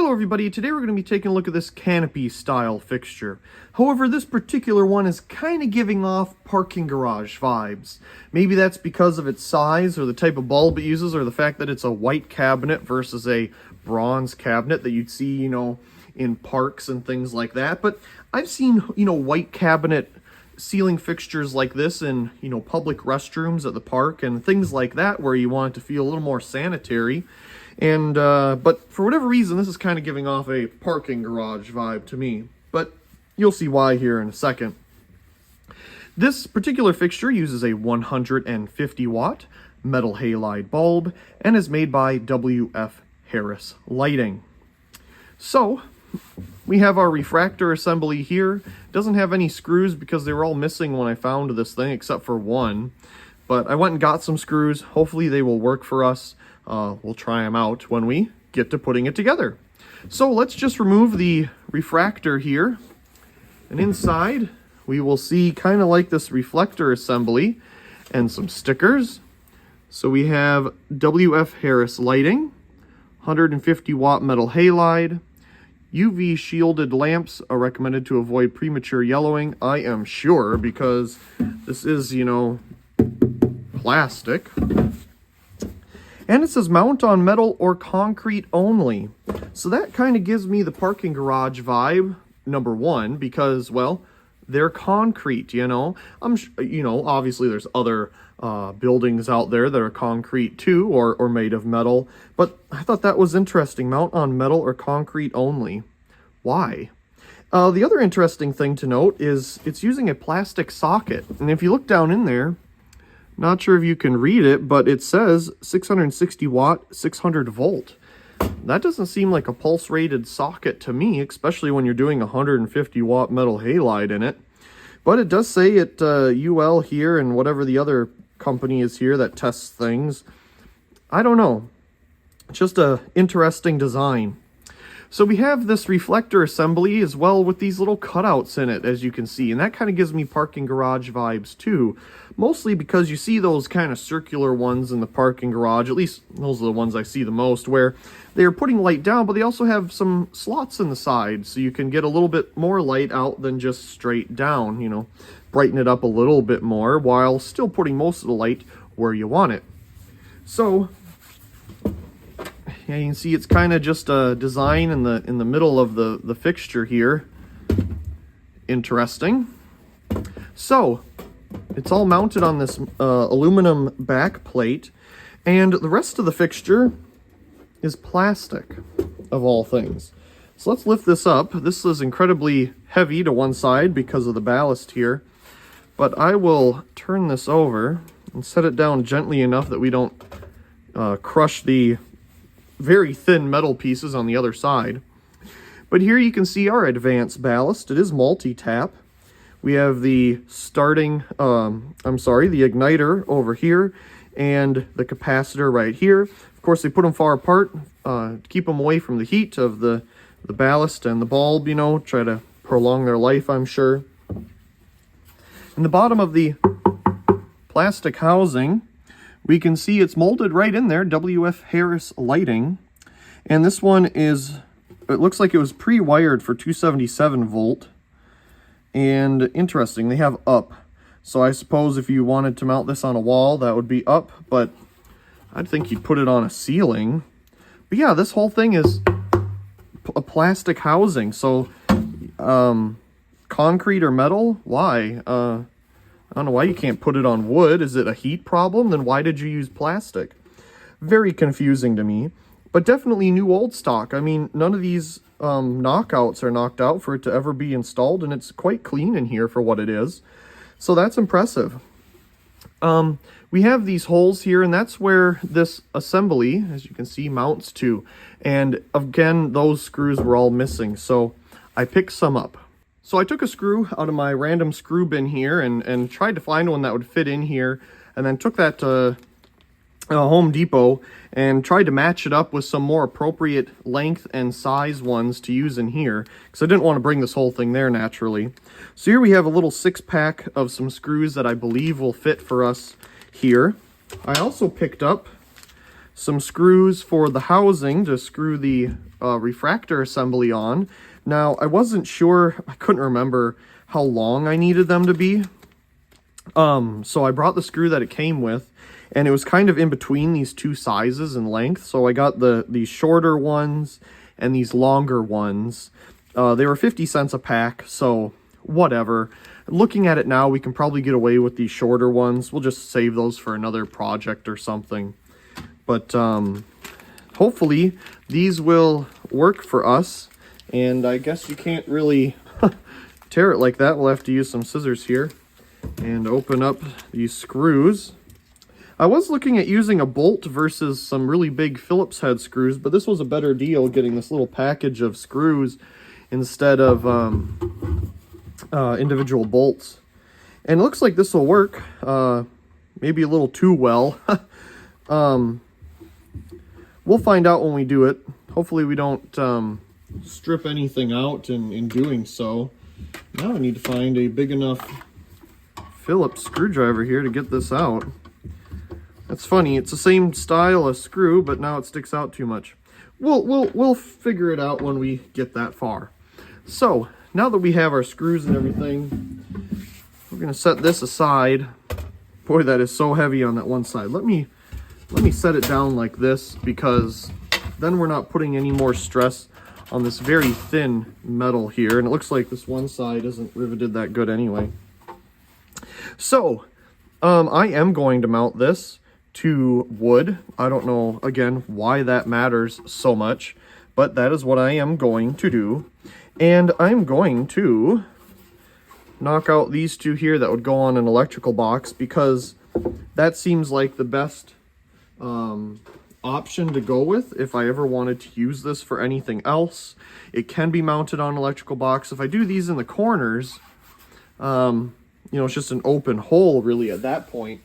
Hello everybody, today we're going to be taking a look at this canopy style fixture. However, this particular one is kind of giving off parking garage vibes. Maybe that's because of its size or the type of bulb it uses or the fact that it's a white cabinet versus a bronze cabinet that you'd see, in parks and things like that. But I've seen, white cabinet ceiling fixtures like this in, public restrooms at the park and things like that where you want it to feel a little more sanitary. And, but for whatever reason, this is kind of giving off a parking garage vibe to me. But you'll see why here in a second. This particular fixture uses a 150 watt metal halide bulb and is made by W.F. Harris Lighting. So, we have our refractor assembly here. Doesn't have any screws because they were all missing when I found this thing except for one. But I went and got some screws. Hopefully they will work for us. We'll try them out when we get to putting it together. So let's just remove the refractor here. And inside we will see kind of like this reflector assembly and some stickers. So we have W.F. Harris Lighting, 150 watt metal halide, UV shielded lamps are recommended to avoid premature yellowing. I am sure because this is, plastic. And it says mount on metal or concrete only. So that kind of gives me the parking garage vibe, number one, because, well, they're concrete, obviously there's other buildings out there that are concrete too, or made of metal. But I thought that was interesting. Mount on metal or concrete only. Why? The other interesting thing to note is it's using a plastic socket. And if you look down in there, not sure if you can read it, but it says 660 watt, 600 volt. That doesn't seem like a pulse rated socket to me, especially when you're doing 150 watt metal halide in it. But it does say it UL here and whatever the other company is here that tests things. I don't know. It's just a interesting design. So we have this reflector assembly as well with these little cutouts in it, as you can see. And that kind of gives me parking garage vibes too. Mostly because you see those kind of circular ones in the parking garage. At least those are the ones I see the most, where they're putting light down, but they also have some slots in the side. So you can get a little bit more light out than just straight down, brighten it up a little bit more while still putting most of the light where you want it. So yeah, you can see it's kind of just a design in the middle of the fixture here. Interesting. So it's all mounted on this aluminum back plate, and the rest of the fixture is plastic, of all things. So let's lift this up. This is incredibly heavy to one side because of the ballast here, but I will turn this over and set it down gently enough that we don't crush the very thin metal pieces on the other side. But here you can see our advanced ballast. It is multi-tap. We have the the igniter over here and the capacitor right here. Of course, they put them far apart to keep them away from the heat of the ballast and the bulb, try to prolong their life, I'm sure. In the bottom of the plastic housing, we can see it's molded right in there, W.F. Harris Lighting. And this one it looks like it was pre-wired for 277 volt. And interesting, they have up. So I suppose if you wanted to mount this on a wall, that would be up. But I'd think you'd put it on a ceiling. But yeah, this whole thing is a plastic housing. So concrete or metal? Why? I don't know why you can't put it on wood. Is it a heat problem? Then why did you use plastic? Very confusing to me, but definitely new old stock. I mean, none of these knockouts are knocked out for it to ever be installed, and it's quite clean in here for what it is. So that's impressive. We have these holes here, and that's where this assembly, as you can see, mounts to. And again, those screws were all missing, so I picked some up. So I took a screw out of my random screw bin here and tried to find one that would fit in here, and then took that to Home Depot and tried to match it up with some more appropriate length and size ones to use in here, because I didn't want to bring this whole thing there naturally. So here we have a little 6-pack of some screws that I believe will fit for us here. I also picked up some screws for the housing to screw the refractor assembly on. Now, I wasn't sure, I couldn't remember how long I needed them to be. So I brought the screw that it came with, and it was kind of in between these two sizes in length. So I got these shorter ones and these longer ones. They were 50 cents a pack, so whatever. Looking at it now, we can probably get away with these shorter ones. We'll just save those for another project or something. But hopefully these will work for us. And I guess you can't really tear it like that. We'll have to use some scissors here and open up these screws. I was looking at using a bolt versus some really big Phillips head screws, but this was a better deal getting this little package of screws instead of individual bolts. And it looks like this will work, maybe a little too well. We'll find out when we do it. Hopefully we don't strip anything out in doing so. Now I need to find a big enough Phillips screwdriver here to get this out. That's funny, it's the same style of screw, but now it sticks out too much. We'll figure it out when we get that far. So, now that we have our screws and everything, we're gonna set this aside. Boy, that is so heavy on that one side. Let me set it down like this, because then we're not putting any more stress on this very thin metal here. And it looks like this one side isn't riveted that good anyway. So, I am going to mount this to wood. I don't know, again, why that matters so much, but that is what I am going to do. And I'm going to knock out these two here that would go on an electrical box, because that seems like the best option to go with if I ever wanted to use this for anything else. It can be mounted on an electrical box. If I do these in the corners, you know, it's just an open hole really at that point.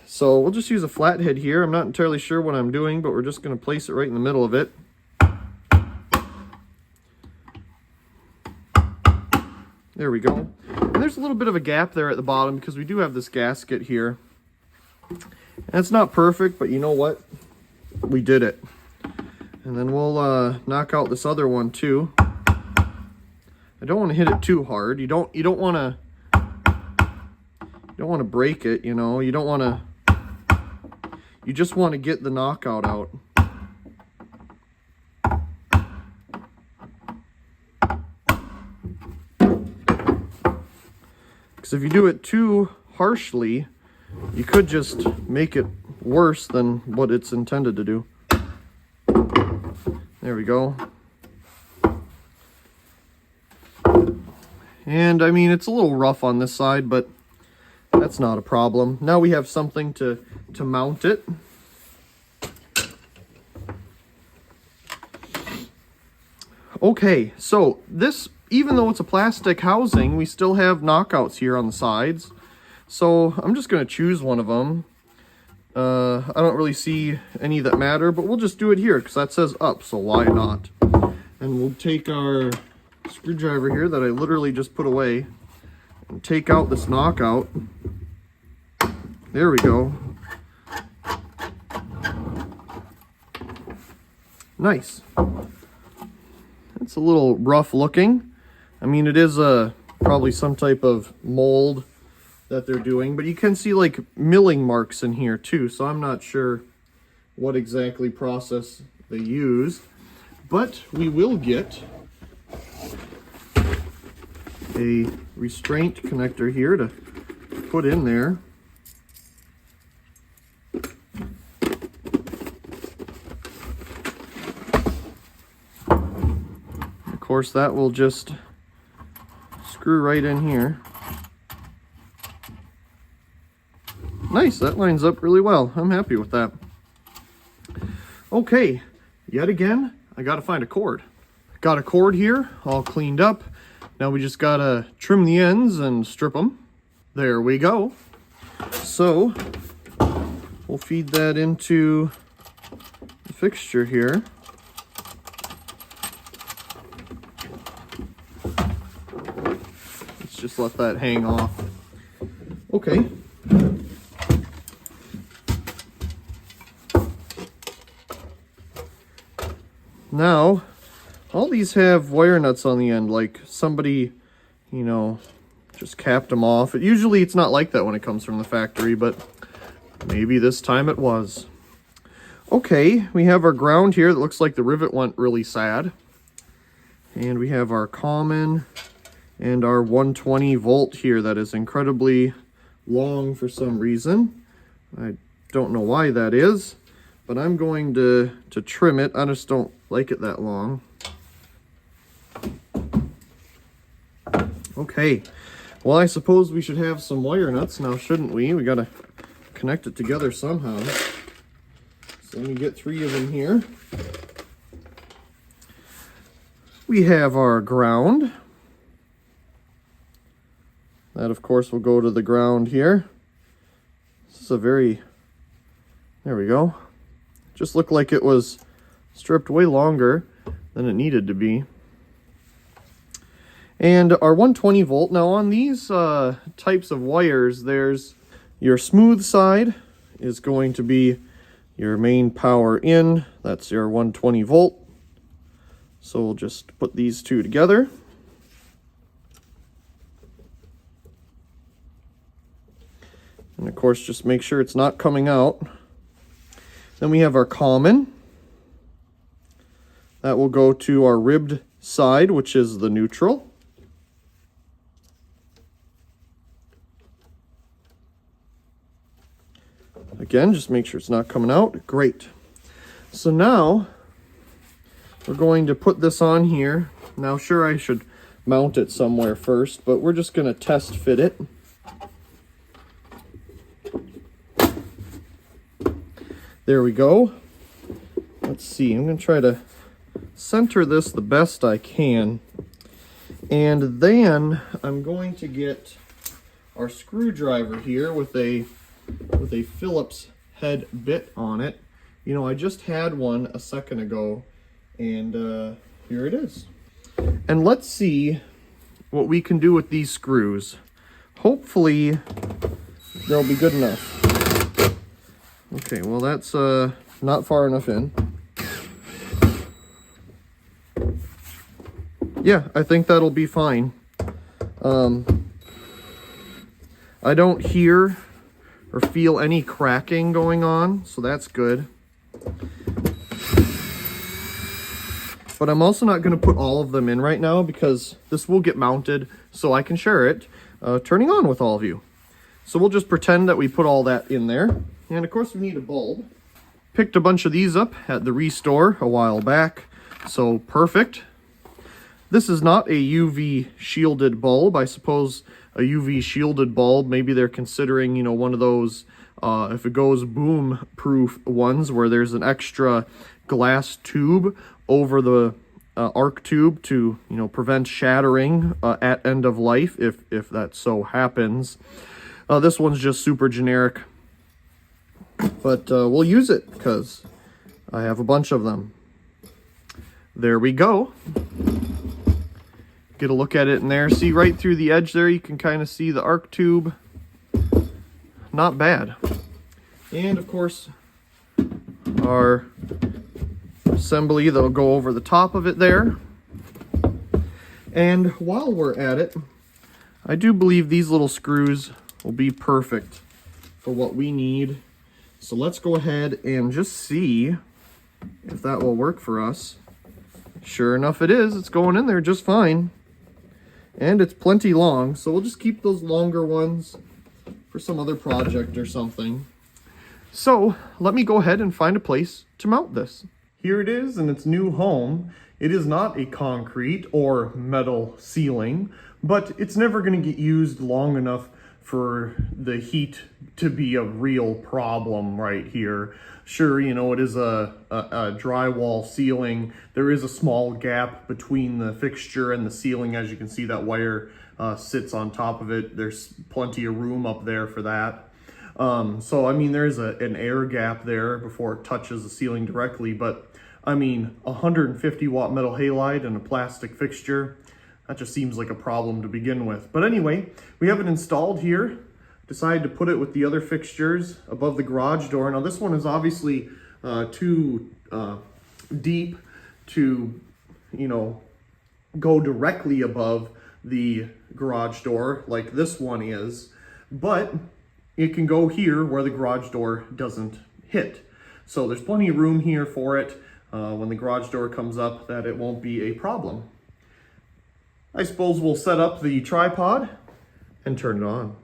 So we'll just use a flathead here. I'm not entirely sure what I'm doing, but we're just going to place it right in the middle of it. There we go. And there's a little bit of a gap there at the bottom because we do have this gasket here. And it's not perfect, but you know what? We did it. And then we'll knock out this other one too. I don't want to hit it too hard. You don't want to break it, you know. You just want to get the knockout out. Because if you do it too harshly, you could just make it worse than what it's intended to do. There we go. And I mean, it's a little rough on this side, but that's not a problem. Now we have something to mount it. Okay, so this, even though it's a plastic housing, we still have knockouts here on the sides. So I'm just going to choose one of them. I don't really see any that matter, but we'll just do it here because that says up, so why not? And we'll take our screwdriver here that I literally just put away and take out this knockout. There we go. Nice. It's a little rough looking. I mean, it is probably some type of mold that they're doing, but you can see like milling marks in here too, so I'm not sure what exactly process they used, but we will get a restraint connector here to put in there. Of course, that will just screw right in here. Nice, that lines up really well. I'm happy with that. Okay, yet again, I gotta find a cord. Got a cord here, all cleaned up. Now we just gotta trim the ends and strip them. There we go. So, we'll feed that into the fixture here. Let's just let that hang off. Okay. Now, all these have wire nuts on the end, like somebody, you know, just capped them off. Usually it's not like that when it comes from the factory, but maybe this time it was. Okay, we have our ground here that looks like the rivet went really sad. And we have our common and our 120 volt here that is incredibly long for some reason. I don't know why that is, but I'm going to trim it. I just don't like it that long. Okay, well, I suppose we should have some wire nuts now, shouldn't we? We gotta connect it together somehow. So let me get 3 of them here. We have our ground. That, of course, will go to the ground here. This is a very... There we go. Just looked like it was stripped way longer than it needed to be. And our 120 volt. Now, on these types of wires, there's your smooth side is going to be your main power in. That's your 120 volt. So we'll just put these two together. And of course, just make sure it's not coming out. Then we have our common. That will go to our ribbed side, which is the neutral. Again, just make sure it's not coming out. Great. So now we're going to put this on here. Now, sure, I should mount it somewhere first, but we're just going to test fit it. There we go. Let's see. I'm going to try to center this the best I can. And then I'm going to get our screwdriver here with a Phillips head bit on it. You know, I just had one a second ago, and here it is. And let's see what we can do with these screws. Hopefully they'll be good enough. Okay, well, that's not far enough in. Yeah, I think that'll be fine. I don't hear or feel any cracking going on, so that's good. But I'm also not going to put all of them in right now because this will get mounted so I can share it turning on with all of you. So we'll just pretend that we put all that in there. And of course we need a bulb. Picked a bunch of these up at the Restore a while back, so perfect. This is not a UV shielded bulb. I suppose a UV shielded bulb, maybe they're considering, you know, one of those, if it goes boom proof ones where there's an extra glass tube over the arc tube to, you know, prevent shattering at end of life if that so happens. This one's just super generic. But we'll use it because I have a bunch of them. There we go. Get a look at it in there. See right through the edge there, you can kind of see the arc tube. Not bad. And of course, our assembly that'll go over the top of it there. And while we're at it, I do believe these little screws will be perfect for what we need. So let's go ahead and just see if that will work for us. Sure enough it is. It's going in there just fine. And it's plenty long, so we'll just keep those longer ones for some other project or something. So let me go ahead and find a place to mount this. Here it is in its new home. It is not a concrete or metal ceiling, but it's never going to get used long enough for the heat to be a real problem right here. Sure, you know, it is a drywall ceiling. There is a small gap between the fixture and the ceiling. As you can see, that wire sits on top of it. There's plenty of room up there for that. So, I mean, there's an air gap there before it touches the ceiling directly. But, I mean, 150 watt metal halide and a plastic fixture, that just seems like a problem to begin with. But anyway, we have it installed here. Decided to put it with the other fixtures above the garage door. Now this one is obviously too deep to, you know, go directly above the garage door like this one is, but it can go here where the garage door doesn't hit. So there's plenty of room here for it when the garage door comes up, that it won't be a problem. I suppose we'll set up the tripod and turn it on.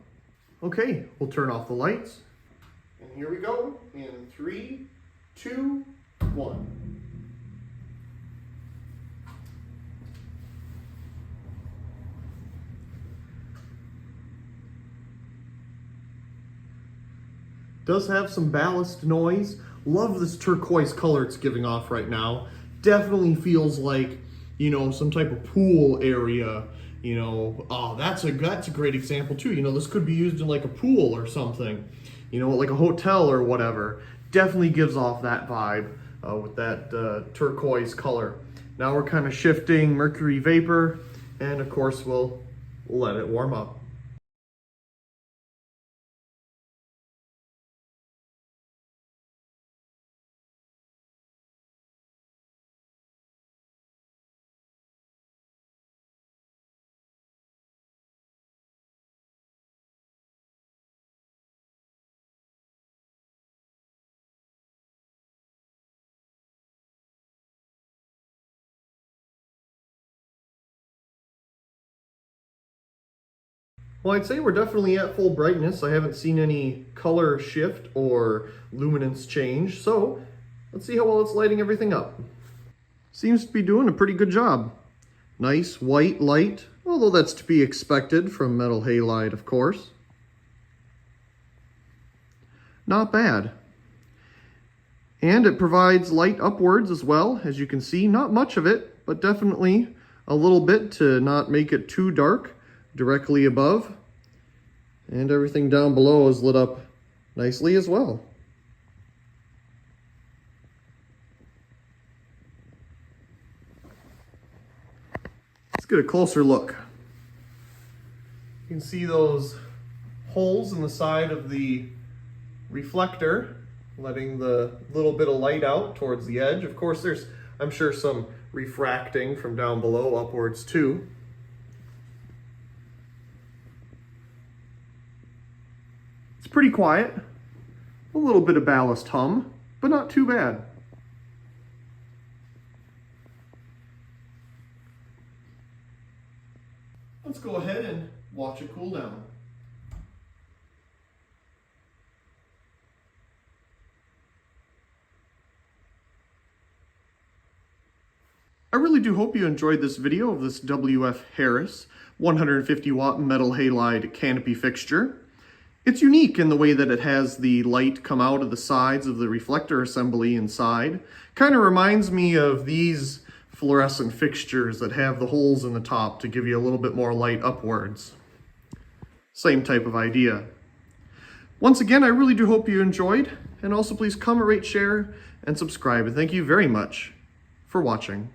Okay, we'll turn off the lights. And here we go in 3, 2, 1. Does have some ballast noise. Love this turquoise color it's giving off right now. Definitely feels like, you know, some type of pool area. You know, oh, that's a great example too. You know, this could be used in like a pool or something. You know, like a hotel or whatever. Definitely gives off that vibe with that turquoise color. Now we're kind of shifting mercury vapor, and of course we'll let it warm up. Well, I'd say we're definitely at full brightness. I haven't seen any color shift or luminance change, so let's see how well it's lighting everything up. Seems to be doing a pretty good job. Nice white light, although that's to be expected from metal halide, of course. Not bad. And it provides light upwards as well, as you can see. Not much of it, but definitely a little bit to not make it too dark directly above. And everything down below is lit up nicely as well. Let's get a closer look. You can see those holes in the side of the reflector, letting the little bit of light out towards the edge. Of course, there's, I'm sure, some refracting from down below upwards too. It's pretty quiet. A little bit of ballast hum, but not too bad. Let's go ahead and watch it cool down. I really do hope you enjoyed this video of this WF Harris 150 watt metal halide canopy fixture. It's unique in the way that it has the light come out of the sides of the reflector assembly inside. Kind of reminds me of these fluorescent fixtures that have the holes in the top to give you a little bit more light upwards. Same type of idea. Once again, I really do hope you enjoyed, and also please comment, rate, share, and subscribe. And thank you very much for watching.